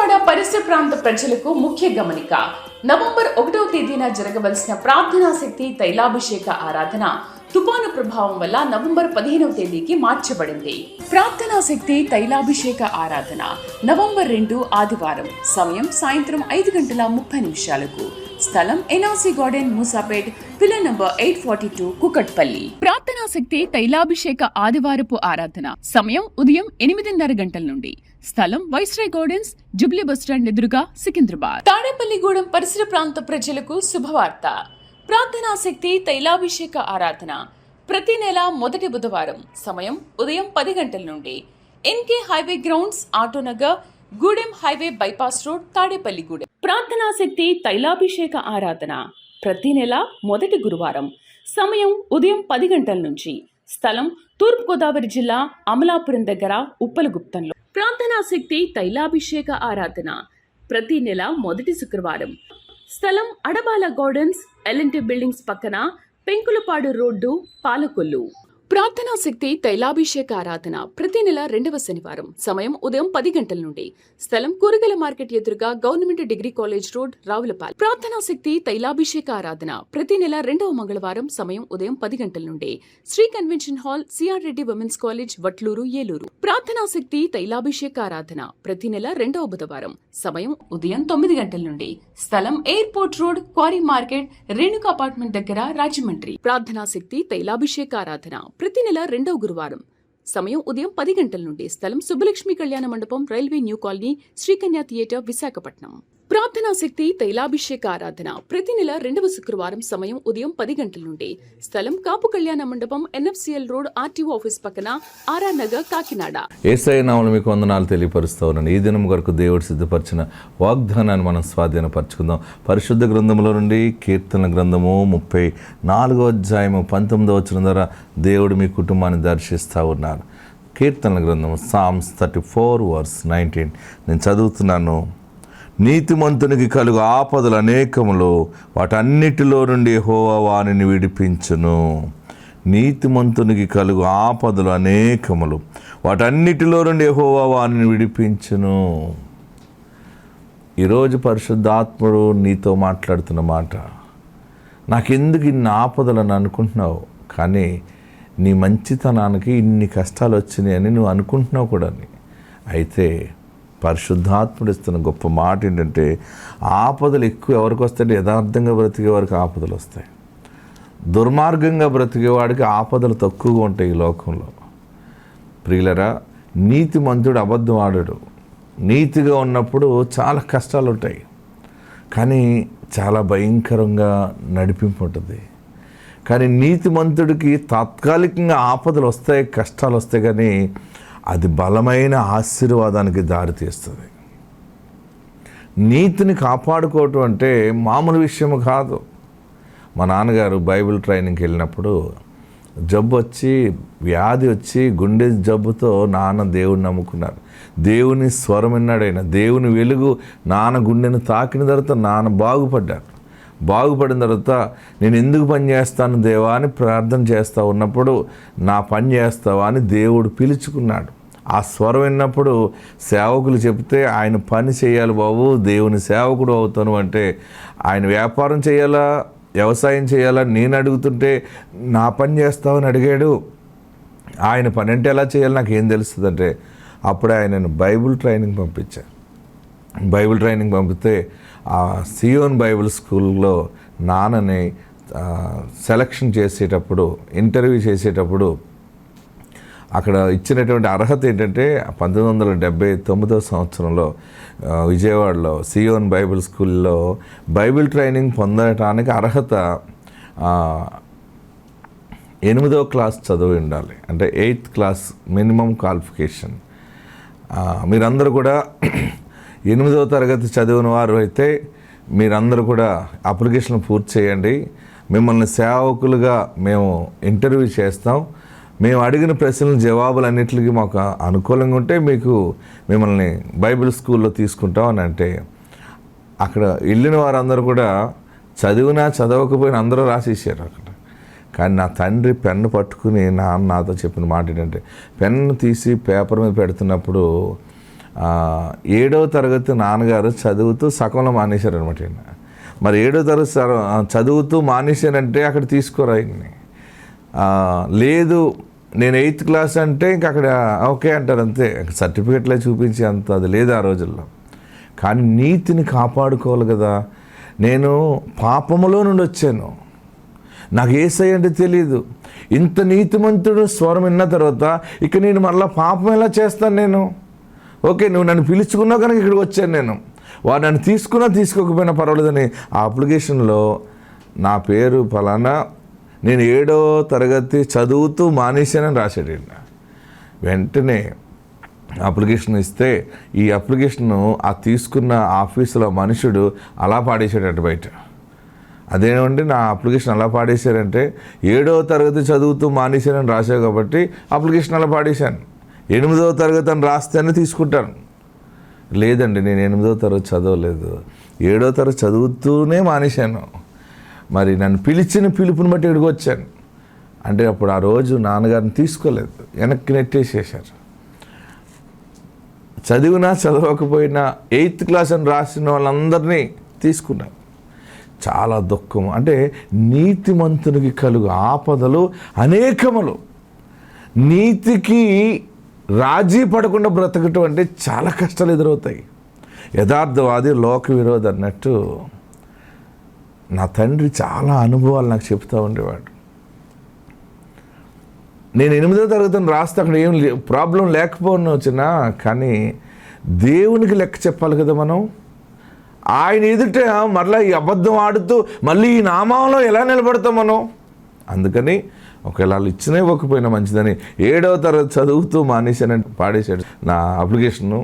విజయవాడ పరిసర ప్రాంత ప్రజలకు ముఖ్య గమనిక. నవంబర్ 1వ తేదీన జరగవలసిన ప్రార్థనా శక్తి తైలాభిషేక ఆరాధన తుఫాను ప్రభావం వల్ల నవంబర్ 15వ తేదీకి మార్చబడింది. ప్రార్థనా శక్తి తైలాభిషేక ఆరాధన నవంబర్ 2 ఆదివారం. సమయం సాయంత్రం 5:30 స్థలం NRC garden, Moosapet, pillar number 842, Kukatpally. ప్రార్థనా శక్తి తైలాభిషేక ఆదివారపు ఆరాధన సమయం ఉదయం 8:30 నుండి. స్థలం వైస్రాయ్ గార్డెన్స్, జుబ్లీ బస్టాండ్ ఎదురుగా, సికింద్రాబాద్. తాడేపల్లిగూడెం పరిసర ప్రాంత ప్రజలకు శుభవార్త. ప్రార్థనా శక్తి తైలాభిషేక ఆరాధన ప్రతి నెల మొదటి బుధవారం. సమయం ఉదయం 10 గంటల నుండి. NK highway grounds, Autonagar, Gudem highway bypass road, Tadepalligudem. ప్రార్థనా శక్తి తైలాభిషేక ఆరాధన ప్రతి నెల మొదటి గురువారం. సమయం ఉదయం 10 గంటల నుంచి. స్థలం తూర్పుగోదావరి జిల్లా, అమలాపురం దగ్గర, ఉప్పలగుప్తంలో. ప్రార్థనా శక్తి తైలాభిషేక ఆరాధన ప్రతి నెల మొదటి శుక్రవారం. స్థలం అడబాల గార్డెన్స్, ఎల్ఎన్టీ బిల్డింగ్స్ పక్కన, పెంకులపాడు రోడ్డు, పాలకొల్లు. ప్రార్థనా శక్తి తైలాభిషేక ఆరాధన ప్రతి నెల 2వ శనివారం. సమయం ఉదయం 10 గంటల నుండి. స్థలం కూరగాయల మార్కెట్ ఎదురుగా, government degree college road, Ravulapalem. ప్రార్థనా శక్తి తైలాభిషేక ఆరాధన ప్రతి నెల 2వ మంగళవారం. సమయం ఉదయం 10 గంటల నుండి. Shri convention hall, CR Reddy women's college, Vatluru, Eluru. ప్రార్థనా శక్తి తైలాభిషేక ఆరాధన ప్రతి నెల 2వ బుధవారం. సమయం ఉదయం 9 గంటల నుండి. స్థలం airport road, quarry market, Renuka apartment దగ్గర, రాజమండ్రి. ప్రార్థనా శక్తి తైలాభిషేక ఆరాధన ప్రతి నెల 2వ గురువారం. సమయం ఉదయం 10 గంటల నుండి. స్థలం సుబ్బలక్ష్మి కళ్యాణ మండపం, railway new colony, Sri Kanya theatre, Visakhapatnam. ప్రార్థనా శక్తి తైలాభిషేక ఆరాధన ప్రతి నెల 2వ శుక్రవారం. సమయం ఉదయం 10 గంటల నుండి. స్థలం కాపు కళ్యాణ మండపం, ఎన్ఎఫ్సిఎల్ రోడ్, ఆర్టీఓ ఆఫీస్ పక్కన, ఆర్ఆర్ నగర్, కాకినాడ. యేసయ్య నామములో మీకు వందనాలు తెలియపరుస్తూ ఉన్నాను. ఈ దినం వరకు దేవుడు సిద్ధపరిచిన వాగ్దానాన్ని మనం స్వాధీనపరచుకుందాం. పరిశుద్ధ గ్రంథంలో నుండి కీర్తన గ్రంథము 34వ అధ్యాయము 19వ వచనం ద్వారా దేవుడు మీ కుటుంబాన్ని దర్శిస్తూ ఉన్నారు. కీర్తన గ్రంథము సామ్స్ 34:19 నేను చదువుతున్నాను. నీతిమంతునికి కలుగు ఆపదలు అనేకములు, వాటన్నిటిలో నుండి యెహోవా వానిని విడిపించును. నీతిమంతునికి కలుగు ఆపదలు అనేకములు, వాటన్నిటిలో నుండి యెహోవా వానిని విడిపించును. ఈరోజు పరిశుద్ధాత్ముడు నీతో మాట్లాడుతున్న మాట, నాకెందుకు ఇన్ని ఆపదలను అనుకుంటున్నావు, కానీ నీ మంచితనానికి ఇన్ని కష్టాలు వచ్చినాయి అని నువ్వు అనుకుంటున్నావు కూడా. అయితే పరిశుద్ధాత్ముడు ఇస్తున్న గొప్ప మాట ఏంటంటే, ఆపదలు ఎక్కువ ఎవరికి వస్తాయంటే యథార్థంగా బ్రతికే వారికి ఆపదలు వస్తాయి. దుర్మార్గంగా బ్రతికేవాడికి ఆపదలు తక్కువగా ఉంటాయి ఈ లోకంలో. ప్రియులరా, నీతిమంతుడు అబద్ధం ఆడడు. నీతిగా ఉన్నప్పుడు చాలా కష్టాలు ఉంటాయి, కానీ చాలా భయంకరంగా నడిపింపు ఉంటుంది. కానీ నీతిమంతుడికి తాత్కాలికంగా ఆపదలు వస్తాయి, కష్టాలు వస్తాయి, కానీ అది బలమైన ఆశీర్వాదానికి దారితీస్తుంది. నీతిని కాపాడుకోవటం అంటే మామూలు విషయం కాదు. మా నాన్నగారు బైబిల్ ట్రైనింగ్కి వెళ్ళినప్పుడు వ్యాధి వచ్చి గుండె జబ్బుతో నాన్న దేవుడిని నమ్ముకున్నారు. దేవుని స్వరం విన్నాడైనా, దేవుని వెలుగు నాన్న గుండెను తాకిన తర్వాత నాన్న బాగుపడ్డారు. బాగుపడిన తర్వాత నేను ఎందుకు పని చేస్తాను దేవా అని ప్రార్థన చేస్తూ ఉన్నప్పుడు, నా పని చేస్తావా అని దేవుడు పిలుచుకున్నాడు. ఆ స్వరం విన్నప్పుడు సేవకులు చెప్తే, ఆయన పని చేయాలి బాబు, దేవుని సేవకుడు అవుతాను అంటే, ఆయన వ్యాపారం చేయాలా, వ్యవసాయం చేయాలా నేను అడుగుతుంటే నా పని చేస్తావని అడిగాడు. ఆయన పని అంటే ఎలా చేయాలి నాకేం తెలుస్తుందంటే, అప్పుడే ఆయనను బైబిల్ ట్రైనింగ్ పంపించారు. బైబిల్ ట్రైనింగ్ పంపితే ఆ సియోన్ బైబిల్ స్కూల్లో నాన్నని సెలక్షన్ చేసేటప్పుడు, ఇంటర్వ్యూ చేసేటప్పుడు అక్కడ ఇచ్చినటువంటి అర్హత ఏంటంటే, 1979వ సంవత్సరంలో విజయవాడలో సియోన్ బైబిల్ స్కూల్లో బైబిల్ ట్రైనింగ్ పొందటానికి అర్హత 8వ క్లాస్ చదివి ఉండాలి. అంటే 8th క్లాస్ మినిమం క్వాలిఫికేషన్. మీరందరూ కూడా 8వ తరగతి చదివిన వారు అయితే మీరందరూ కూడా అప్లికేషన్ పూర్తి చేయండి. మిమ్మల్ని సేవకులుగా మేము ఇంటర్వ్యూ చేస్తాం. మేము అడిగిన ప్రశ్నల జవాబులన్నింటికి మాకు అనుకూలంగా ఉంటే మిమ్మల్ని బైబిల్ స్కూల్లో తీసుకుంటాం అని అంటే, అక్కడ వెళ్ళిన వారందరూ కూడా చదివినా చదవకపోయినా అందరూ రాసేసారు అక్కడ. కానీ నా తండ్రి పెన్ను పట్టుకుని నాతో చెప్పిన మాట ఏంటంటే, పెన్ను తీసి పేపర్ మీద పెడుతున్నప్పుడు 7వ తరగతి నాన్నగారు చదువుతూ సగంలో మానేశారు అనమాట. మరి 7వ తరగతి చదువుతూ మానేశానంటే అక్కడ తీసుకోరా ఆయన్ని. లేదు నేను 8th క్లాస్ అంటే ఇంక అక్కడ ఓకే అంటారు, అంతే. సర్టిఫికెట్లే చూపించి అంత అది లేదు ఆ రోజుల్లో. కానీ నీతిని కాపాడుకోవాలి కదా. నేను పాపములో నుండి వచ్చాను, నాకు యేసయ్య అంటే తెలియదు. ఇంత నీతిమంతుడు స్వరం విన్న తర్వాత ఇక నేను మళ్ళీ పాపం ఎలా చేస్తాను నేను? ఓకే, నువ్వు నన్ను పిలుచుకున్నావు కనుక ఇక్కడికి వచ్చాను నేను. వాడు నన్ను తీసుకున్నా తీసుకోకపోయినా పర్వాలేదని ఆ అప్లికేషన్లో నా పేరు ఫలానా, నేను 7వ తరగతి చదువుతూ మానేశానని రాశాడు. వెంటనే అప్లికేషన్ ఇస్తే ఈ అప్లికేషను ఆ తీసుకున్న ఆఫీసులో మనుషుడు అలా పాడేశాడట బయట. అదేమంటే నా అప్లికేషన్ అలా పాడేశారంటే 7వ తరగతి చదువుతూ మానేశానని రాశావు కాబట్టి అప్లికేషన్ అలా పాడేశాను. 8వ తరగతి అని రాస్తేనే తీసుకుంటాను. లేదండి, నేను 8వ తరగతి చదవలేదు, 7వ తరగతి చదువుతూనే మానేశాను. మరి నన్ను పిలిచిన పిలుపుని బట్టి ఇక్కడికి వచ్చాను అంటే అప్పుడు ఆ రోజు నాన్నగారిని తీసుకోలేదు, వెనక్కి నెట్టేసేసారు. చదివినా చదవకపోయినా 8th క్లాస్ అని రాసిన వాళ్ళందరినీ తీసుకున్నారు. చాలా దుఃఖం. అంటే నీతిమంతునికి కలుగు ఆపదలు అనేకములు. నీతికి రాజీ పడకుండా బ్రతకటం అంటే చాలా కష్టాలు ఎదురవుతాయి. యథార్థవాది లోక విరోధి అన్నట్టు నా తండ్రి చాలా అనుభవాలు నాకు చెప్తూ ఉండేవాడు. నేను 8వ తరగతిని రాస్తే అక్కడ ఏం ప్రాబ్లం లేకపోయినా వచ్చినా, కానీ దేవునికి లెక్క చెప్పాలి కదా మనం. ఆయన ఎదుట మరలా ఈ అబద్ధం ఆడుతూ మళ్ళీ ఈ నామంలో ఎలా నిలబడతాం మనం? అందుకని ఒకవేళ వాళ్ళు ఇచ్చినా ఇవ్వకపోయినా మంచిదని 7వ తరగతి చదువుతూ మానేశానంటే పాడేశాడు నా అప్లికేషను.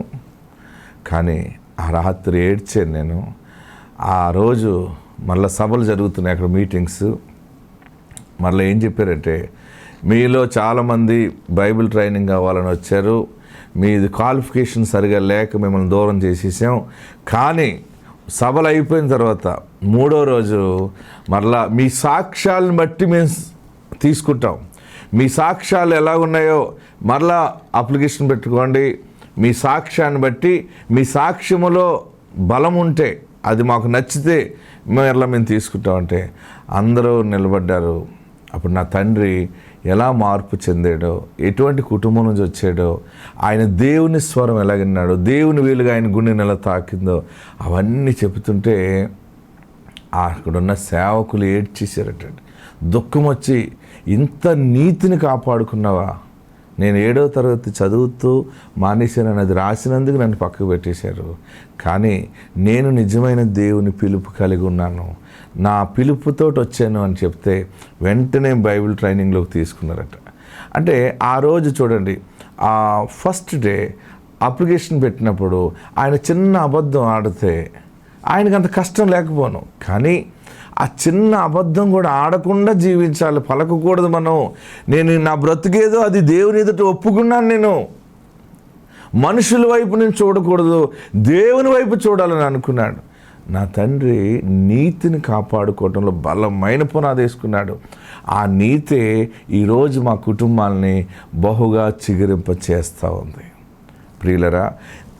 కానీ ఆ రాత్రి ఏడ్చాను నేను. ఆ రోజు మళ్ళీ సభలు జరుగుతున్నాయి అక్కడ, మీటింగ్స్. మళ్ళీ ఏం చెప్పారంటే, మీలో చాలామంది బైబిల్ ట్రైనింగ్ కావాలని వచ్చారు, మీది క్వాలిఫికేషన్ సరిగా లేక మిమ్మల్ని దూరం చేసేసాం. కానీ సభలు అయిపోయిన తర్వాత 3వ రోజు మరలా మీ సాక్ష్యాలను బట్టి మేము తీసుకుంటాం, మీ సాక్ష్యాలు ఎలా ఉన్నాయో మరలా అప్లికేషన్ పెట్టుకోండి, మీ సాక్ష్యాన్ని బట్టి మీ సాక్ష్యములో బలం ఉంటే అది మాకు నచ్చితే మరలా మేము తీసుకుంటామంటే అందరూ నిలబడ్డారు. అప్పుడు నా తండ్రి ఎలా మార్పు చెందాడో, ఎటువంటి కుటుంబం నుంచి వచ్చాడో, ఆయన దేవుని స్వరం ఎలా విన్నాడో, దేవుని వీలుగా ఆయన గుండెని ఎలా తాకిందో అవన్నీ చెబుతుంటే అక్కడున్న సేవకులు ఏడ్చేసారట. దుఃఖం వచ్చి, ఇంత నీతిని కాపాడుకున్నావా? నేను 7వ తరగతి చదువుతూ మానేశానని అది రాసినందుకు నన్ను పక్కకు పెట్టేశారు. కానీ నేను నిజమైన దేవుని పిలుపు కలిగి ఉన్నాను, నా పిలుపుతోటి వచ్చాను అని చెప్తే వెంటనే బైబిల్ ట్రైనింగ్లోకి తీసుకున్నారట. అంటే ఆ రోజు చూడండి, ఆ ఫస్ట్ డే అప్లికేషన్ పెట్టినప్పుడు ఆయన చిన్న అబద్ధం ఆడితే ఆయనకు అంత కష్టం లేకపోను, కానీ ఆ చిన్న అబద్ధం కూడా ఆడకుండా జీవించాలి, పలకకూడదు మనం. నేను నా బ్రతికేదో అది దేవుని ఎదుట ఒప్పుకున్నాను, నేను మనుషుల వైపు నేను చూడకూడదు, దేవుని వైపు చూడాలని అనుకున్నాడు. నా తండ్రి నీతిని కాపాడుకోవడంలో బలమైన పునాది వేసుకున్నాడు. ఆ నీతే ఈరోజు మా కుటుంబాలని బహుగా చిగురింప చేస్తూ ఉంది. ప్రియులరా,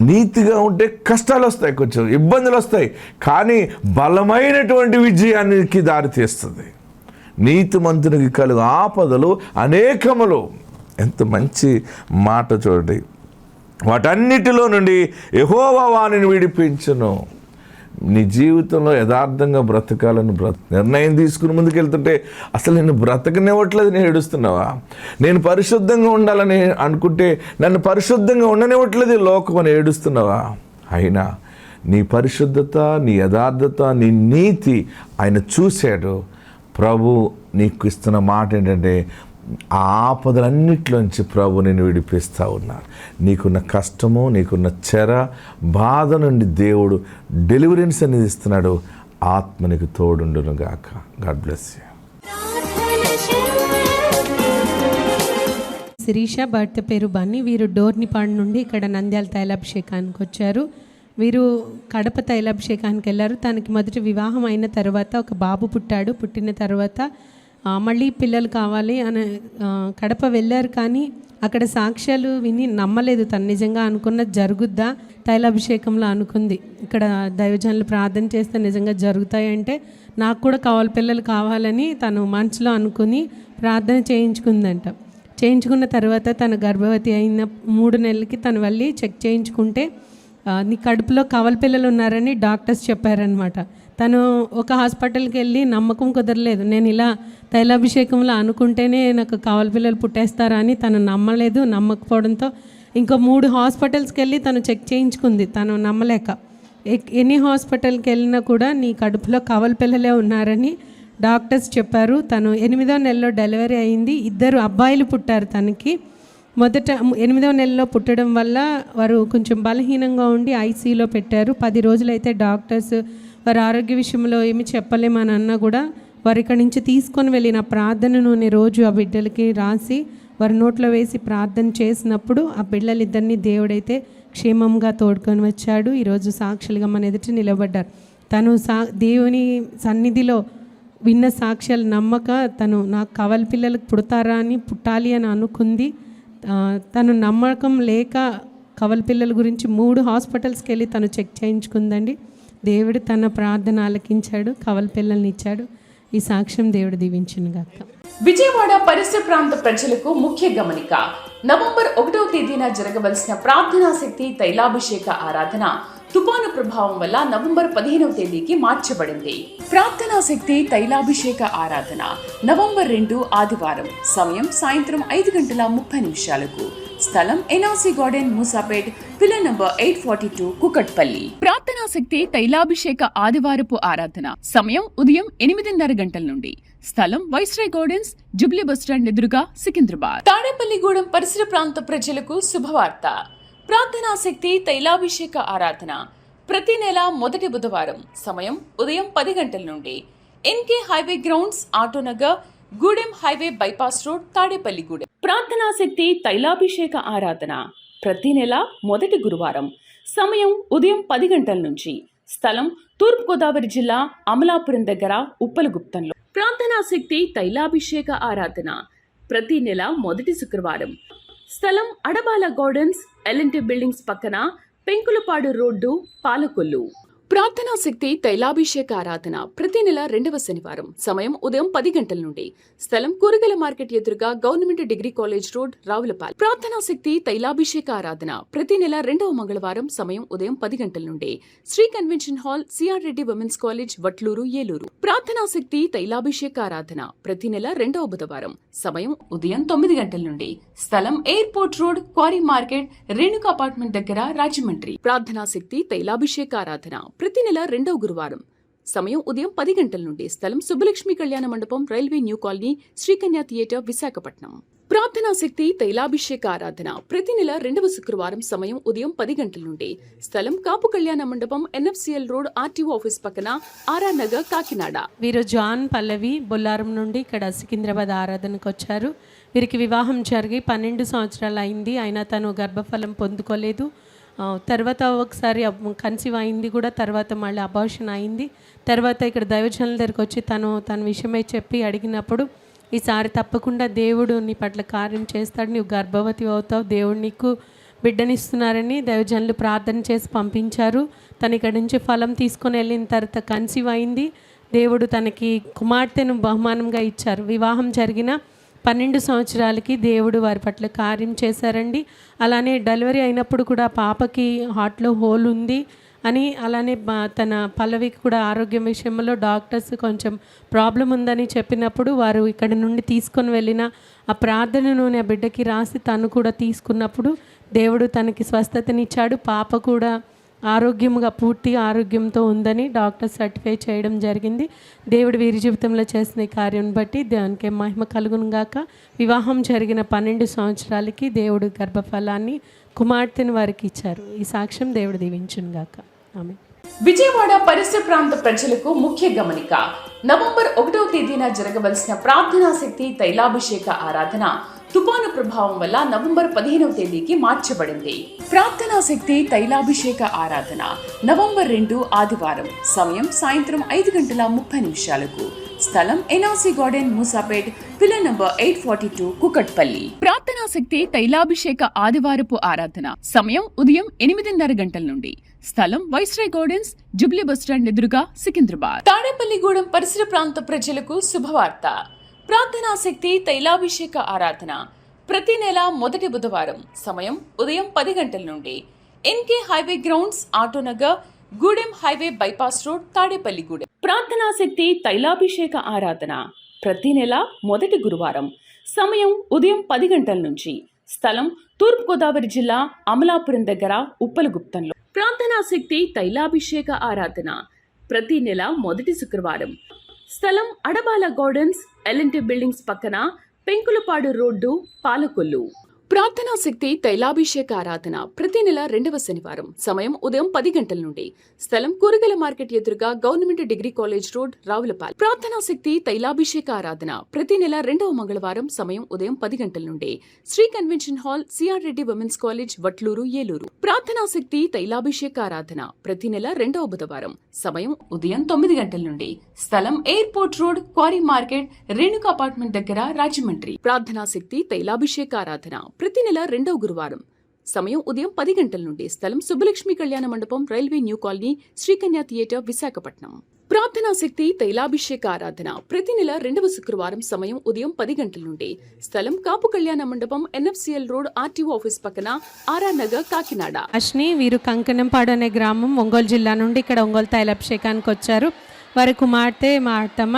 నీతిగా ఉంటే కష్టాలు వస్తాయి, కొంచెం ఇబ్బందులు వస్తాయి, కానీ బలమైనటువంటి విజయానికి దారితీస్తుంది. నీతిమంతునికి కలుగు ఆపదలు అనేకములు. ఎంత మంచి మాట చూడండి. వాటన్నిటిలో నుండి యెహోవా వానిని విడిపించును. నీ జీవితంలో యథార్థంగా బ్రతకాలని నిర్ణయం తీసుకుని ముందుకెళ్తుంటే అసలు నేను బ్రతకనివ్వట్లేదు, నేను ఏడుస్తున్నావా? నేను పరిశుద్ధంగా ఉండాలని అనుకుంటే నన్ను పరిశుద్ధంగా ఉండనివ్వట్లేదు ఈ లోకం అని ఏడుస్తున్నావా? అయినా నీ పరిశుద్ధత, నీ యథార్థత, నీ నీతి ఆయన చూశాడు. ప్రభు నీకు ఇస్తున్న మాట ఏంటంటే, ఆ ఆపదలన్నిటిలోంచి ప్రభు నేను విడిపిస్తూ ఉన్నారు. నీకున్న కష్టము, నీకున్న చెర, బాధ నుండి దేవుడు డెలివరెన్స్ అనేది ఇస్తున్నాడు. ఆత్మ నీకు తోడుండును గాక. God bless you. శిరీష భర్త పేరు బన్నీ. వీరు డోర్నిపాడు నుండి ఇక్కడ నంద్యాల తైలాభిషేకానికి వచ్చారు. వీరు కడప తైలాభిషేకానికి వెళ్ళారు. తనకి మొదటి వివాహం అయిన తర్వాత ఒక బాబు పుట్టాడు. పుట్టిన తర్వాత మళ్ళీ పిల్లలు కావాలి అని కడప వెళ్ళారు. కానీ అక్కడ సాక్ష్యాలు విని నమ్మలేదు. తను నిజంగా అనుకున్నది జరుగుద్దా, తైలాభిషేకంలో అనుకుంది. ఇక్కడ దైవజనులు ప్రార్థన చేస్తే నిజంగా జరుగుతాయంటే నాకు కూడా పిల్లలు కావాలని తను మనసులో అనుకుని ప్రార్థన చేయించుకుందంట. చేయించుకున్న తర్వాత తను గర్భవతి అయిన 3 నెలలకి తను వెళ్ళి చెక్ చేయించుకుంటే నీ కడుపులో పిల్లలు ఉన్నారని డాక్టర్స్ చెప్పారనమాట. తను ఒక హాస్పిటల్కి వెళ్ళి నమ్మకం కుదరలేదు. నేను ఇలా తైలాభిషేకంలో అనుకుంటేనే నాకు పిల్లలు పుట్టేస్తారా అని తను నమ్మలేదు. నమ్మకపోవడంతో ఇంకో 3 హాస్పిటల్స్కి వెళ్ళి తను చెక్ చేయించుకుంది. తను నమ్మలేక ఎన్ని హాస్పిటల్కి వెళ్ళినా కూడా నీ కడుపులో పిల్లలే ఉన్నారని డాక్టర్స్ చెప్పారు. తను 8వ నెలలో డెలివరీ అయింది. 2 అబ్బాయిలు పుట్టారు తనకి. మొదట 8వ నెలలో పుట్టడం వల్ల వారు కొంచెం బలహీనంగా ఉండి ఐసీయూలో పెట్టారు. 10 రోజులైతే డాక్టర్స్ వారి ఆరోగ్య విషయంలో ఏమి చెప్పలేమని అన్నా కూడా వారు ఇక్కడి నుంచి తీసుకొని వెళ్ళిన ప్రార్థన నూనె రోజు ఆ బిడ్డలకి రాసి వారి నోట్లో వేసి ప్రార్థన చేసినప్పుడు ఆ బిడ్డలిద్దరిని దేవుడైతే క్షేమంగా తోడుకొని వచ్చాడు. ఈరోజు సాక్షులుగా మన ఎదుట నిలబడ్డారు. తను దేవుని సన్నిధిలో విన్న సాక్ష్యాలు నమ్మక తను నాకు పిల్లలకు పుడతారా అని పుట్టాలి అని అనుకుంది. తను నమ్మకం లేక పిల్లల గురించి 3 హాస్పిటల్స్కి వెళ్ళి తను చెక్ చేయించుకుందండి. దేవుడు తన ప్రార్థన ఆలకించాడు, పిల్లల్ని ఇచ్చాడు. ఈ సాక్ష్యం దేవుడు దీవించును గాక. విజయవాడ పరిసర ప్రాంత ప్రజలకు ముఖ్య గమనిక. నవంబర్ 1వ తేదీన జరగవలసిన ప్రార్థనా శక్తి తైలాభిషేక ఆరాధన తుఫాను ప్రభావం వల్ల నవంబర్ 15వ తేదీకి మార్చబడింది. ప్రార్థనా శక్తి తైలాభిషేక ఆరాధన నవంబర్ 2 ఆదివారం. సమయం సాయంత్రం 5:30 స్థలం NRC garden, Moosapet, pillar number 842, Kukatpally. ప్రార్థనా శక్తి తైలాభిషేక ఆదివారపు ఆరాధన సమయం ఉదయం 8:30 గంటల నుండి. స్థలం వైస్రాయ్ గార్డెన్స్, జుబ్లీ బస్టాండ్ ఎదురుగా, సికింద్రాబాద్. తాడేపల్లిగూడెం పరిసర ప్రాంత ప్రజలకు శుభవార్త. ప్రార్థనా శక్తి తైలాభిషేక ఆరాధన ప్రతి నెల మొదటి బుధవారం. సమయం ఉదయం 10 గంటల నుండి. NK highway grounds, Autonagar, Gudem highway bypass road, Tadepalligudem. ప్రార్థనా శక్తి తైలాభిషేక ఆరాధన ప్రతి నెల మొదటి గురువారం. సమయం ఉదయం 10 గంటల నుంచి. స్థలం తూర్పుగోదావరి జిల్లా, అమలాపురం దగ్గర, ఉప్పలగుప్తంలో. ప్రార్థనా శక్తి తైలాభిషేక ఆరాధన ప్రతి నెల మొదటి శుక్రవారం. స్థలం అడబాల గార్డెన్స్, ఎల్ఎన్టీ బిల్డింగ్స్ పక్కన, పెంకులపాడు రోడ్డు, పాలకొల్లు. ప్రార్థనా శక్తి తైలాభిషేక ఆరాధన ప్రతి నెల 2వ శనివారం. సమయం ఉదయం 10 గంటల నుండి. స్థలం కూరగాయల మార్కెట్ ఎదురుగా, government degree college road, Ravulapalem. ప్రార్థనా శక్తి తైలాభిషేక ఆరాధన ప్రతి నెల 2వ మంగళవారం. సమయం ఉదయం 10 గంటల నుండి. Shri convention hall, CR Reddy women's college, Vatluru, Eluru. ప్రార్థనా శక్తి తైలాభిషేక ఆరాధన ప్రతి నెల 2వ బుధవారం. సమయం ఉదయం 9 గంటల నుండి. స్థలం airport road, quarry market, Renuka apartment దగ్గర, రాజమండ్రి. ప్రార్థనా శక్తి తైలాభిషేక ఆరాధన ప్రతి నెల 2వ గురువారం. సమయం ఉదయం 10 గంటల నుండి. స్థలం సుబ్బలక్ష్మి కళ్యాణ మండపం, railway new colony, Sri Kanya theatre, Visakhapatnam. ప్రార్థనా శక్తి తైలాభిషేక ఆరాధన ప్రతి నెల 2వ శుక్రవారం. సమయం ఉదయం 10 గంటల నుండి. స్థలం కాపు కళ్యాణ మండపం, ఎన్ఎఫ్సిఎల్ రోడ్, ఆర్టీఓ ఆఫీస్ పక్కన, ఆర్ఆర్ నగర్, కాకినాడ. వీరు జాన్ పల్లవి బొల్లారం నుండి ఇక్కడ సికింద్రాబాద్ ఆరాధనకు వచ్చారు. వీరికి వివాహం జరిగి 12 సంవత్సరాలు అయింది. అయినా తను గర్భఫలం పొందుకోలేదు. తర్వాత ఒకసారి కన్సీవ్ అయింది కూడా. తర్వాత మళ్ళీ అబార్షన్ అయింది. తర్వాత ఇక్కడ దైవజనుల దగ్గరికి వచ్చి తన విషయమై చెప్పి అడిగినప్పుడు, ఈసారి తప్పకుండా దేవుడు నీ పట్ల కార్యం చేస్తాడు, నీవు గర్భవతి అవుతావు, దేవుడు నీకు బిడ్డనిస్తున్నారని దైవజనులు ప్రార్థన చేసి పంపించారు. తను ఇక్కడి నుంచి ఫలం తీసుకొని వెళ్ళిన తర్వాత కన్సీవ్ అయింది. దేవుడు తనకి కుమార్తెను బహుమానంగా ఇచ్చారు. వివాహం జరిగిన 12 సంవత్సరాలకి దేవుడు వారి పట్ల కార్యం చేశారండి. అలానే డెలివరీ అయినప్పుడు కూడా పాపకి హార్ట్లో హోల్ ఉంది అని, అలానే తన పల్లవికి కూడా ఆరోగ్యం విషయంలో డాక్టర్స్ కొంచెం ప్రాబ్లం ఉందని చెప్పినప్పుడు వారు ఇక్కడ నుండి తీసుకొని వెళ్ళిన ఆ ప్రార్థన నూనె ఆ బిడ్డకి రాసి తను కూడా తీసుకున్నప్పుడు దేవుడు తనకి స్వస్థతనిచ్చాడు. పాప కూడా ఆరోగ్యంగా, పూర్తిగా ఆరోగ్యంతో ఉందని డాక్టర్ సర్టిఫై చేయడం జరిగింది. దేవుడు వీరి జీవితంలో చేసిన కార్యం బట్టి దానికి మహిమ కలుగును గాక. వివాహం జరిగిన 12 సంవత్సరాలకి దేవుడు గర్భఫలాన్ని, కుమార్తెను వారికి ఇచ్చారు. ఈ సాక్ష్యం దేవుడు దీవించును గాక. ఆమె. విజయవాడ పరిసర ప్రాంత ప్రజలకు ముఖ్య గమనిక. నవంబర్ 1వ తేదీన జరగవలసిన ప్రార్థనా శక్తి తైలాభిషేక ఆరాధన తుపాను ప్రభావం వల్ల నవంబర్ 15వ తేదీకి మార్చబడింది. ప్రార్థనా శక్తి తైలాభిషేక ఆరాధన నవంబర్ 2 ఆదివారం. సమయం సాయంత్రం 5:30 స్థలం NRC garden, Moosapet, pillar number 842, Kukatpally. ప్రార్థనా శక్తి తైలాభిషేక ఆదివారపు ఆరాధన సమయం ఉదయం 8:30 నుండి. స్థలం వైస్రాయ్ గార్డెన్స్, జుబ్లీ బస్టాండ్ ఎదురుగా, సికింద్రాబాద్. తాడేపల్లిగూడెం పరిసర ప్రాంత ప్రజలకు శుభవార్త. ప్రార్థనా శక్తి తైలాభిషేక ఆరాధన ప్రతి నెల మొదటి బుధవారం. సమయం ఉదయం 10 గంటల నుండి. NK highway grounds, Autonagar, Gudem highway bypass road, Tadepalligudem. ప్రార్థనా శక్తి తైలాభిషేక ఆరాధన ప్రతి నెల మొదటి గురువారం. సమయం ఉదయం 10 గంటల నుంచి. స్థలం తూర్పుగోదావరి జిల్లా, అమలాపురం దగ్గర, ఉప్పలగుప్తంలో. ప్రార్థనా శక్తి తైలాభిషేక ఆరాధన ప్రతి నెల మొదటి శుక్రవారం. స్థలం అడబాల గార్డెన్స్, ఎల్ఎన్టీ బిల్డింగ్స్ పక్కన, పెంకులపాడు రోడ్డు, పాలకొల్లు. ప్రార్థనా శక్తి తైలాభిషేక ఆరాధన ప్రతి నెల 2వ శనివారం. సమయం ఉదయం 10 గంటల నుండి. స్థలం కూరగాయల మార్కెట్ ఎదురుగా, government degree college road, Ravulapalem. ప్రార్థనా శక్తి తైలాభిషేక ఆరాధన ప్రతి నెల 2వ మంగళవారం. సమయం ఉదయం 10 గంటల నుండి. Shri convention hall, CR Reddy women's college, Vatluru, Eluru. ప్రార్థనా శక్తి తైలాభిషేక ఆరాధన ప్రతి నెల 2వ బుధవారం. సమయం ఉదయం 9 గంటల నుండి. స్థలం airport road, quarry market, Renuka apartment దగ్గర, రాజమండ్రి. ప్రార్థనా శక్తి తైలాభిషేక ఆరాధన ప్రతి నెల 2వ గురువారం. సమయం ఉదయం 10 గంటల నుండి. స్థలం సుబ్బలక్ష్మి కళ్యాణ మండపం, railway new colony, Srikanya theatre, Visakhapatnam. ప్రార్థనా శక్తి తైలాభిషేక ఆరాధన ప్రతి నెల 2వ శుక్రవారం. సమయం ఉదయం 10 గంటల నుండి. స్థలం కాపు కళ్యాణ మండపం, ఎన్ఎఫ్సిఎల్ రోడ్, ఆర్టీఓ ఆఫీస్ పక్కన, ఆర్ఆర్ నగర్, కాకినాడ. అశ్ని వీరు కంకణంపాడు అనే గ్రామం, ఒంగోలు జిల్లా నుండి ఇక్కడ ఒంగోలు తైలాభిషేకానికి వచ్చారు. వారి కుమార్తె మా అత్తమ్మ,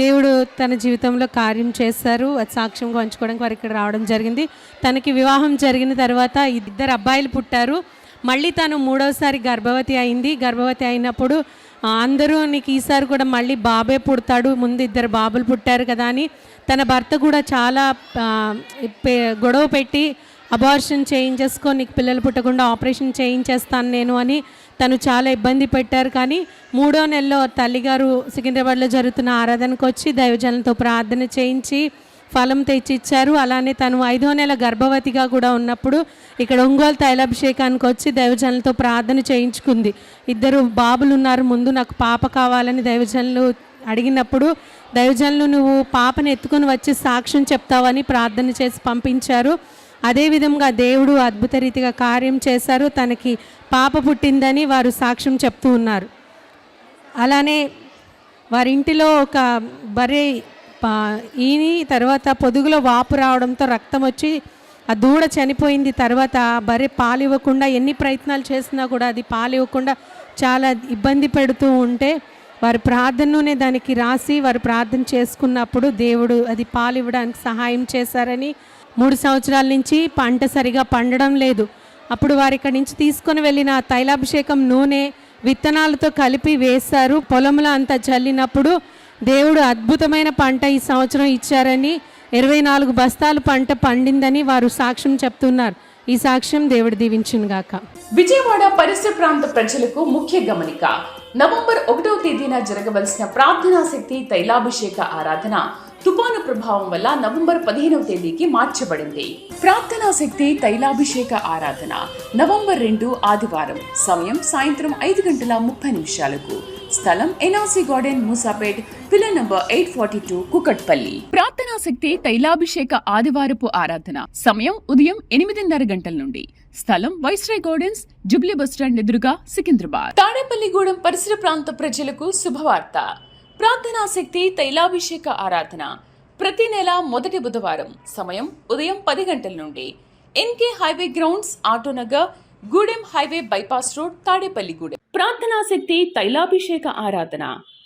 దేవుడు తన జీవితంలో కార్యం చేశారు. అది సాక్ష్యంగా పంచుకోవడానికి వారు ఇక్కడ రావడం జరిగింది. తనకి వివాహం జరిగిన తర్వాత 2 అబ్బాయిలు పుట్టారు. మళ్ళీ తను 3వసారి గర్భవతి అయింది. గర్భవతి అయినప్పుడు అందరూ నీకు ఈసారి కూడా మళ్ళీ బాబే పుడతాడు, ముందు 2 బాబులు పుట్టారు కదా అని తన భర్త కూడా చాలా గొడవ పెట్టి అబార్షన్ చేయించేసుకో, నీకు పిల్లలు పుట్టకుండా ఆపరేషన్ చేయించేస్తాను నేను అని తను చాలా ఇబ్బంది పెట్టారు. కానీ 3వ నెలలో తల్లిగారు సికింద్రాబాద్లో జరుగుతున్న ఆరాధనకు వచ్చి దైవజనులతో ప్రార్థన చేయించి ఫలం తెచ్చిచ్చారు. అలానే తను 5వ నెల గర్భవతిగా కూడా ఉన్నప్పుడు ఇక్కడ ఒంగోలు తైలాభిషేకానికి వచ్చి దైవజనులతో ప్రార్థన చేయించుకుంది. 2 బాబులు ఉన్నారు, ముందు నాకు పాప కావాలని దైవజనులు అడిగినప్పుడు దైవజనులు నువ్వు పాపను ఎత్తుకొని వచ్చి సాక్ష్యం చెప్తావని ప్రార్థన చేసి పంపించారు. అదేవిధంగా దేవుడు అద్భుత రీతిగా కార్యం చేశారు. తనకి పాప పుట్టిందని వారు సాక్ష్యం చెప్తూ ఉన్నారు. అలానే వారి ఇంటిలో ఒక బర్రె ఈని తర్వాత పొదుగులో వాపు రావడంతో రక్తం వచ్చి ఆ దూడ చనిపోయింది. తర్వాత బర్రె పాలు ఇవ్వకుండా ఎన్ని ప్రయత్నాలు చేసినా కూడా అది పాలు ఇవ్వకుండా చాలా ఇబ్బంది పెడుతూ ఉంటే వారి ప్రార్థనలోనే దానికి రాసి వారు ప్రార్థన చేసుకున్నప్పుడు దేవుడు అది పాలు ఇవ్వడానికి సహాయం చేశారని. 3 సంవత్సరాల నుంచి పంట సరిగా పండడం లేదు. అప్పుడు వారి ఇక్కడి నుంచి తీసుకొని వెళ్ళిన తైలాభిషేకం నూనె విత్తనాలతో కలిపి వేశారు. పొలంలో అంతా చల్లినప్పుడు దేవుడు అద్భుతమైన పంట ఈ సంవత్సరం ఇచ్చారని, 24 బస్తాలు పంట పండిందని వారు సాక్ష్యం చెప్తున్నారు. ఈ సాక్ష్యం దేవుడు దీవించును గాక. విజయవాడ పరిసర ప్రాంత ప్రజలకు ముఖ్య గమనిక. నవంబర్ 1వ తేదీన జరగవలసిన ప్రార్థనా శక్తి తైలాభిషేక ఆరాధన తుపాను ప్రభావం వల్ల నవంబర్ 15వ తేదీకి మార్చబడింది. ప్రార్థనా శక్తి తైలాభిషేక ఆరాధన నవంబర్ 2 ఆదివారం. సమయం సాయంత్రం 5:30 స్థలం NRC garden, Moosapet, pillar number 842, Kukatpally. ప్రార్థనా శక్తి తైలాభిషేక ఆదివారపు ఆరాధన సమయం ఉదయం 8:30 నుండి. స్థలం వైస్రాయ్ గార్డెన్స్, జుబ్లీ బస్టాండ్ ఎదురుగా, సికింద్రాబాద్. తాడేపల్లిగూడెం పరిసర ప్రాంత ప్రజలకు శుభవార్త. ప్రార్థనా శక్తి తైలాభిషేక ఆరాధన ప్రతి నెల మొదటి బుధవారం. సమయం ఉదయం 10 గంటల నుండి. NK highway grounds, Autonagar, Gudem highway bypass road, Tadepalligudem. ప్రార్థనా శక్తి తైలాభిషేక ఆరాధన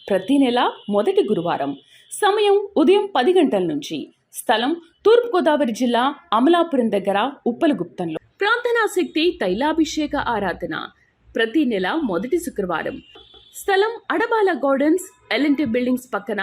ప్రతి నెల మొదటి గురువారం. సమయం ఉదయం 10 గంటల నుంచి. స్థలం తూర్పుగోదావరి జిల్లా, అమలాపురం దగ్గర, ఉప్పలగుప్తంలో. ప్రార్థనా శక్తి తైలాభిషేక ఆరాధన ప్రతి నెల మొదటి శుక్రవారం. స్థలం అడబాల గార్డెన్స్, ఎల్ఎన్టీ బిల్డింగ్స్ పక్కన,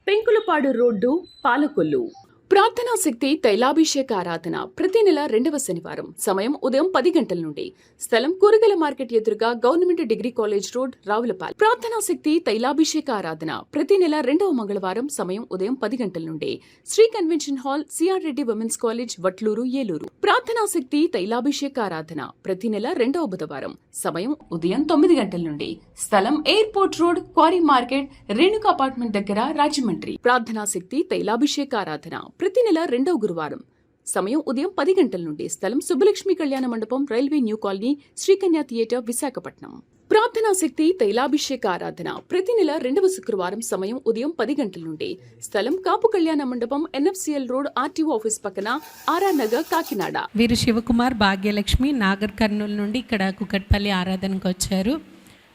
పెంకులపాడు రోడ్డు, పాలకొల్లు. ప్రార్థనా శక్తి తైలాభిషేక ఆరాధన ప్రతి నెల 2వ శనివారం సమయం ఉదయం 10 గంటల నుండి స్థలం కూరగాయల మార్కెట్ ఎదురుగా government degree college road Ravulapalem. ప్రార్థనా శక్తి తైలాభిషేక ఆరాధన ప్రతి నెల 2వ మంగళవారం సమయం ఉదయం 10 గంటల నుండి Shri convention hall CR Reddy women's college Vatluru Eluru. ప్రార్థనా శక్తి తైలాభిషేక ఆరాధన ప్రతి నెల 2వ బుధవారం సమయం ఉదయం 9 గంటల నుండి స్థలం airport road quarry market Renuka apartment దగ్గర రాజమండ్రి. ప్రార్థనా శక్తి తైలాభిషేక ఆరాధన ప్రతి నెల 2వ గురువారం సమయం ఉదయం 10 గంటల నుండి స్థలం సుబ్బలక్ష్మి కళ్యాణ మండపం railway new colony Srikanya theatre Visakhapatnam. ప్రార్థనా శక్తి తైలాభిషేక ఆరాధన ప్రతి నెల 2వ శుక్రవారం సమయం ఉదయం 10 గంటల నుండి స్థలం కాపు కళ్యాణ మండపం ఎన్ఎఫ్సిఎల్ రోడ్ ఆర్టీఓ ఆఫీస్ పక్కన ఆర్ఆర్ నగర్ కాకినాడ. వీరు శివకుమార్ భాగ్యలక్ష్మి నాగర్ కర్నూలు నుండి ఇక్కడ కుకట్పల్లి ఆరాధనకు వచ్చారు.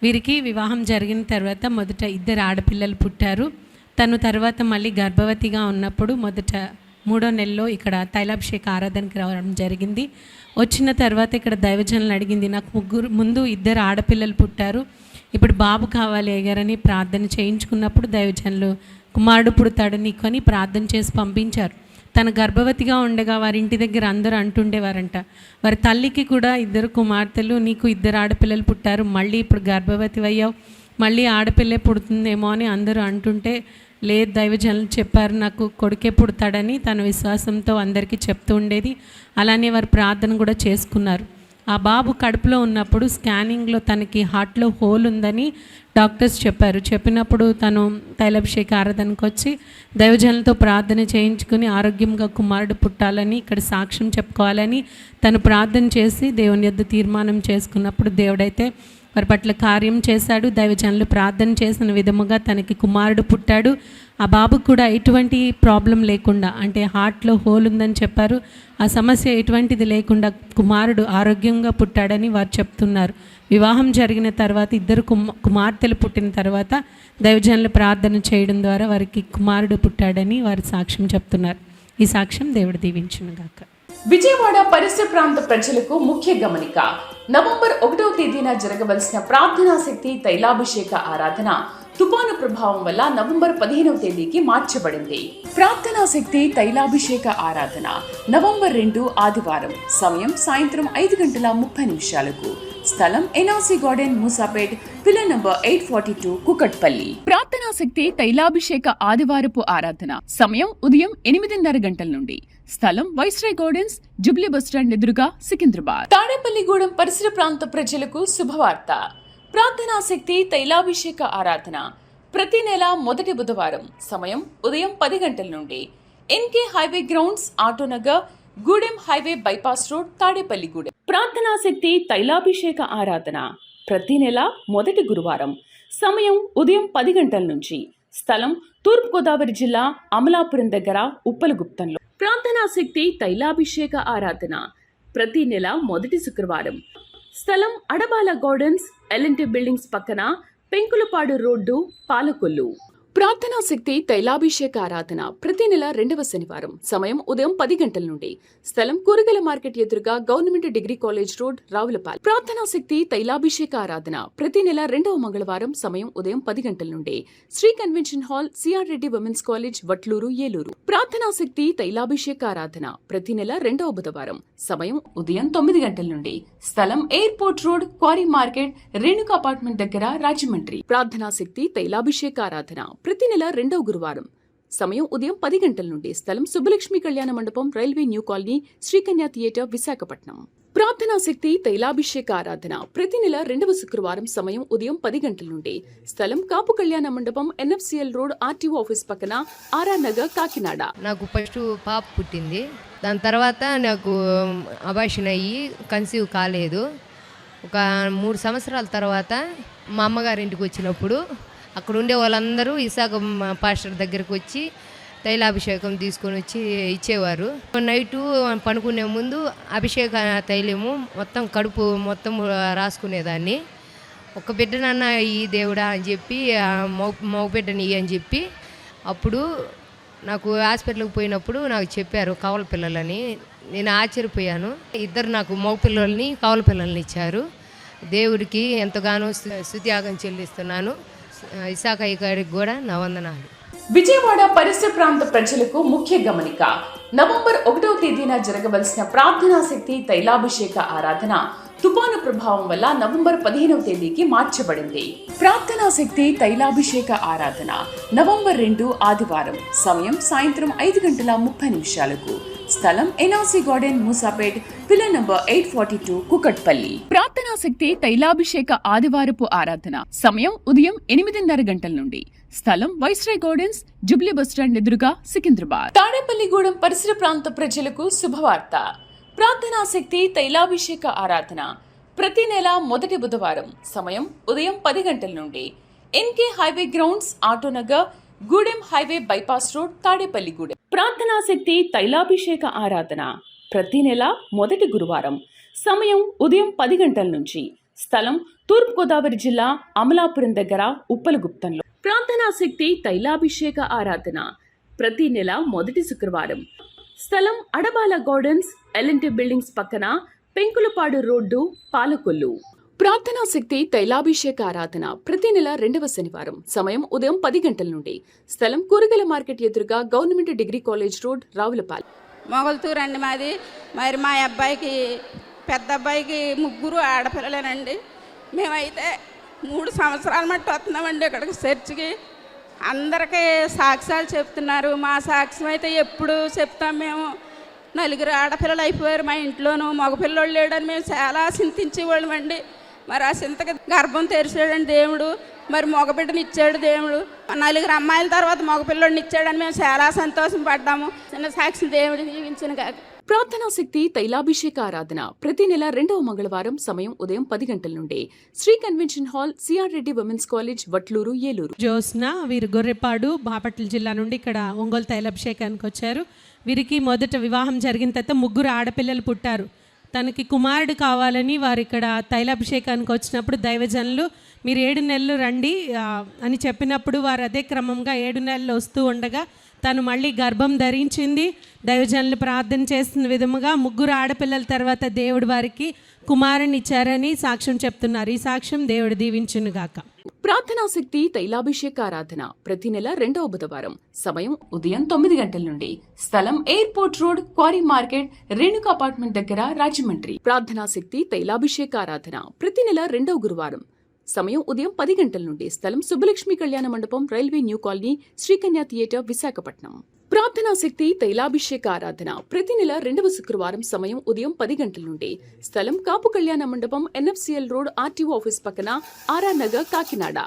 వీరికి వివాహం జరిగిన తర్వాత మొదట 2 ఆడపిల్లలు పుట్టారు. తను తర్వాత మళ్ళీ గర్భవతిగా ఉన్నప్పుడు మొదట 3వ నెలలో ఇక్కడ తైలాభిషేక ఆరాధనకి రావడం జరిగింది. వచ్చిన తర్వాత ఇక్కడ దైవజనులు అడిగింది, నాకు ముందు 2 ఆడపిల్లలు పుట్టారు, ఇప్పుడు బాబు కావాలి అయ్యారని ప్రార్థన చేయించుకున్నప్పుడు దైవజనులు కుమారుడు పుడతాడు నీకు అని ప్రార్థన చేసి పంపించారు. తన గర్భవతిగా ఉండగా వారి ఇంటి దగ్గర అందరూ అంటుండేవారంట, వారి తల్లికి కూడా 2 కుమార్తెలు, నీకు 2 ఆడపిల్లలు పుట్టారు, మళ్ళీ ఇప్పుడు గర్భవతి అయ్యావు, మళ్ళీ ఆడపిల్లే పుడుతుందేమో అని అందరూ అంటుంటే, లేదు దైవజనులు చెప్పారు నాకు కొడుకే పుడతాడని తన విశ్వాసంతో అందరికీ చెప్తూ ఉండేది. అలానే వారు ప్రార్థన కూడా చేసుకున్నారు. ఆ బాబు కడుపులో ఉన్నప్పుడు స్కానింగ్లో తనకి హార్ట్లో హోల్ ఉందని డాక్టర్స్ చెప్పినప్పుడు తను తైలాభిషేక ఆరాధనకు వచ్చి దైవజనులతో ప్రార్థన చేయించుకుని ఆరోగ్యంగా కుమారుడు పుట్టాలని ఇక్కడ సాక్ష్యం చెప్పుకోవాలని తను ప్రార్థన చేసి దేవుని యొద్ద తీర్మానం చేసుకున్నప్పుడు దేవుడైతే వారి పట్ల కార్యం చేశాడు. దైవజనులు ప్రార్థన చేసిన విధముగా తనకి కుమారుడు పుట్టాడు. ఆ బాబుకు కూడా ఎటువంటి ప్రాబ్లం లేకుండా, అంటే హార్ట్లో హోల్ ఉందని చెప్పారు, ఆ సమస్య ఎటువంటిది లేకుండా కుమారుడు ఆరోగ్యంగా పుట్టాడని వారు చెప్తున్నారు. వివాహం జరిగిన తర్వాత 2 కుమార్తెలు పుట్టిన తర్వాత దైవజనులు ప్రార్థన చేయడం ద్వారా వారికి కుమారుడు పుట్టాడని వారు సాక్ష్యం చెప్తున్నారు. ఈ సాక్ష్యం దేవుడు దీవించునుగాక. విజయవాడ పరిసర ప్రాంత ప్రజలకు ముఖ్య గమనిక. నవంబర్ 1వ తేదీన జరగవలసిన ప్రార్థనా శక్తి తైలాభిషేక ఆరాధన తుఫాను ప్రభావం వల్ల నవంబర్ 15వ తేదీకి మార్చబడింది. ప్రార్థనా శక్తి తైలాభిషేక ఆరాధన నవంబర్ 2 ఆదివారం సమయం సాయంత్రం 5:30 స్థలం NRC garden Moosapet pillar number 842 Kukatpally. ప్రార్థనా శక్తి తైలాభిషేక ఆదివారపు ఆరాధన సమయం ఉదయం 8:30 గంటల నుండి స్థలం వైస్రాయ్ గార్డెన్స్ జుబ్లీ బస్టాండ్ ఎదురుగా సికింద్రాబాద్. తాడేపల్లిగూడెం పరిసర ప్రాంత ప్రజలకు శుభవార్త. ప్రార్థనా శక్తి తైలాభిషేక ఆరాధన ప్రతి నెల మొదటి బుధవారం సమయం ఉదయం 10 గంటల నుండి NK highway grounds Autonagar Gudem highway bypass road Tadepalligudem. ప్రార్థనా శక్తి తైలాభిషేక ఆరాధన ప్రతి నెల మొదటి గురువారం సమయం ఉదయం 10 గంటల నుంచి స్థలం తూర్పుగోదావరి జిల్లా అమలాపురం దగ్గర ఉప్పలగుప్తంలో. ప్రార్థనా శక్తి తైలాభిషేక ఆరాధన ప్రతి నెల మొదటి శుక్రవారం స్థలం అడబాల గార్డెన్స్ ఎల్ఎన్టీ బిల్డింగ్స్ పక్కన పెంకులపాడు రోడ్డు పాలకొల్లు. ప్రార్థనా శక్తి తైలాభిషేక ఆరాధన ప్రతి నెల 2వ శనివారం సమయం ఉదయం 10 గంటల నుండి స్థలం కూరగాయల మార్కెట్ ఎదురుగా government degree college road Ravulapalem. ప్రార్థనా శక్తి తైలాభిషేక ఆరాధన ప్రతి నెల 2వ మంగళవారం సమయం ఉదయం 10 గంటల నుండి Shri convention hall CR Reddy women's college Vatluru Eluru. ప్రార్థనా శక్తి తైలాభిషేక ఆరాధన ప్రతి నెల 2వ బుధవారం సమయం ఉదయం 9 గంటల నుండి స్థలం airport road quarry market Renuka apartment దగ్గర రాజమండ్రి. ప్రార్థనా శక్తి తైలాభిషేక ఆరాధన ప్రతి నెల 2వ గురువారం సమయం ఉదయం 10 గంటల నుండి స్థలం సుబ్బలక్ష్మి కళ్యాణ మండపం railway new colony Srikanya theatre Visakhapatnam. ప్రార్థనా శక్తి తైలాభిషేక ఆరాధన ప్రతి నెల 2వ శుక్రవారం సమయం ఉదయం 10 గంటల నుండి స్థలం కాపు కళ్యాణ మండపం ఎన్ఎఫ్సిఎల్ రోడ్ ఆర్టీఓ ఆఫీస్ పక్కన ఆర్ఆర్ నగర్ కాకినాడ. నాకు ఫస్ట్ పాప పుట్టింది, దాని తర్వాత నాకు అబార్షన్ అయ్యి కన్సీవ్ కాలేదు. ఒక 3 సంవత్సరాల తర్వాత మా అమ్మగారింటికి వచ్చినప్పుడు అక్కడ ఉండే వాళ్ళందరూ ఇసాక పాస్టర్ దగ్గరకు వచ్చి తైలాభిషేకం తీసుకొని వచ్చి ఇచ్చేవారు. నైటు పనుకునే ముందు అభిషేక తైలము మొత్తం కడుపు మొత్తం రాసుకునేదాన్ని. ఒక బిడ్డనన్న ఈ దేవుడా అని చెప్పి మగ బిడ్డని అని చెప్పి అప్పుడు నాకు హాస్పిటల్కి పోయినప్పుడు నాకు చెప్పారు కవల పిల్లలని. నేను ఆశ్చర్యపోయాను. 2 నాకు మగ పిల్లల్ని కవల పిల్లల్ని ఇచ్చారు. దేవుడికి ఎంతగానో స్తుత్యాగం చెల్లిస్తున్నాను. ఇసాకయ్య గారికి కూడా నా వందనాలు. విజయవాడ పరిసర ప్రాంత ప్రజలకు ముఖ్య గమనిక. నవంబర్ 1వ తేదీన జరగవలసిన ప్రార్థనా శక్తి తైలాభిషేక ఆరాధన తుపాను ప్రభావం వల్ల నవంబర్ 15వ తేదీకి మార్చబడింది. ప్రార్థనా శక్తి తైలాభిషేక ఆరాధన నవంబర్ 2 ఆదివారం. సమయం సాయంత్రం 5:30 స్థలం NRC garden, Moosapet, pillar number 842, Kukatpally. ప్రార్థనా శక్తి తైలాభిషేక ఆదివారపు ఆరాధన సమయం ఉదయం 8:30 నుండి. స్థలం వైస్రాయ్ గార్డెన్స్, జుబ్లీ బస్టాండ్ ఎదురుగా, సికింద్రాబాద్. తాడేపల్లిగూడెం పరిసర ప్రాంత ప్రజలకు శుభవార్త. ప్రార్థనా శక్తి తైలాభిషేక ఆరాధన ప్రతి నెల మొదటి బుధవారం. సమయం ఉదయం 10 గంటల నుండి. NK highway grounds, Autonagar, Gudem highway bypass road, Tadepalligudem. ప్రార్థనా శక్తి తైలాభిషేక ఆరాధన ప్రతి నెల మొదటి గురువారం. సమయం ఉదయం 10 గంటల నుంచి. స్థలం తూర్పుగోదావరి జిల్లా, అమలాపురం దగ్గర, ఉప్పలగుప్తంలో. ప్రార్థనా శక్తి తైలాభిషేక ఆరాధన ప్రతి నెల మొదటి శుక్రవారం. స్థలం అడబాల గార్డెన్స్, ఎల్ఎన్టీ బిల్డింగ్స్ పక్కన, పెంకులపాడు రోడ్డు, పాలకొల్లు. ప్రార్థనా శక్తి తైలాభిషేక ఆరాధన ప్రతి నెల 2వ శనివారం. సమయం ఉదయం 10 గంటల నుండి. స్థలం కూరగాయల మార్కెట్ ఎదురుగా, government degree college road, Ravulapalem. Mogalthur అండి మాది. మరి మా అబ్బాయికి, పెద్ద అబ్బాయికి 3 ఆడపిల్లలేనండి. మేమైతే 3 సంవత్సరాల మట్టి వస్తున్నామండి ఇక్కడికి చర్చికి. అందరికీ సాక్ష్యాలు చెప్తున్నారు. మా సాక్ష్యం అయితే ఎప్పుడు చెప్తాం మేము. 4 ఆడపిల్లలు అయిపోయారు మా ఇంట్లోనూ. మగపిల్లోళ్ళు లేడని మేము చాలా చింతించేవాళ్ళమండి. మరి ఆ చింతకి గర్భం తెరిచాడండి దేవుడు. మరి మగబిడ్డని ఇచ్చాడు దేవుడు. 4 అమ్మాయిల తర్వాత మగపిల్లోడిని ఇచ్చాడని మేము చాలా సంతోషం పడ్డాము. చిన్న సాక్షి దేవుడు దీవించిన కాక. ప్రార్థనా శక్తి తైలాభిషేక ఆరాధన ప్రతి నెల 2వ మంగళవారం. సమయం ఉదయం 10 గంటల నుండి. Shri convention hall, CR Reddy women's college, Vatluru, Eluru. Jyotsna, వీరు గొర్రెపాడు, బాపట్ల జిల్లా నుండి ఇక్కడ ఒంగోలు తైలాభిషేకానికి వచ్చారు. వీరికి మొదట వివాహం జరిగిన తర్వాత 3 ఆడపిల్లలు పుట్టారు. తనకి కుమారుడు కావాలని వారు ఇక్కడ తైలాభిషేకానికి వచ్చినప్పుడు దైవజనులు మీరు 7 నెలలు రండి అని చెప్పినప్పుడు వారు అదే క్రమంగా 7 నెలలు వస్తూ ఉండగా తను మళ్ళీ గర్భం ధరించింది. దైవజనులు ప్రార్థన చేస్తున్న విధముగా 3 ఆడపిల్లల తర్వాత దేవుడు వారికి కుమారుని ఇచ్చారని సాక్ష్యం చెప్తున్నారు. ఈ సాక్ష్యం దేవుడు దీవించునుగాక. ప్రార్థనా శక్తి తైలాభిషేక ఆరాధన ప్రతి నెల 2వ బుధవారం. సమయం ఉదయం 9 గంటల నుండి. స్థలం airport road, quarry market, Renuka apartment దగ్గర, రాజమండ్రి. ప్రార్థనా శక్తి తైలాభిషేక ఆరాధన ప్రతి నెల 2వ గురువారం. సమయం ఉదయం 10 గంటల నుండి. స్థలం సుబ్బలక్ష్మి కళ్యాణ మండపం, railway new colony, Sri Kanya theatre, Visakhapatnam. ప్రార్థనా శక్తి తైలాభిషేక ఆరాధన ప్రతి నెల 2వ శుక్రవారం. సమయం ఉదయం 10 గంటల నుండి. స్థలం కాపు కళ్యాణ మండపం, ఎన్ఎఫ్సిఎల్ రోడ్, ఆర్టీఓ ఆఫీస్ పక్కన, ఆర్ఆర్ నగర్, కాకినాడ.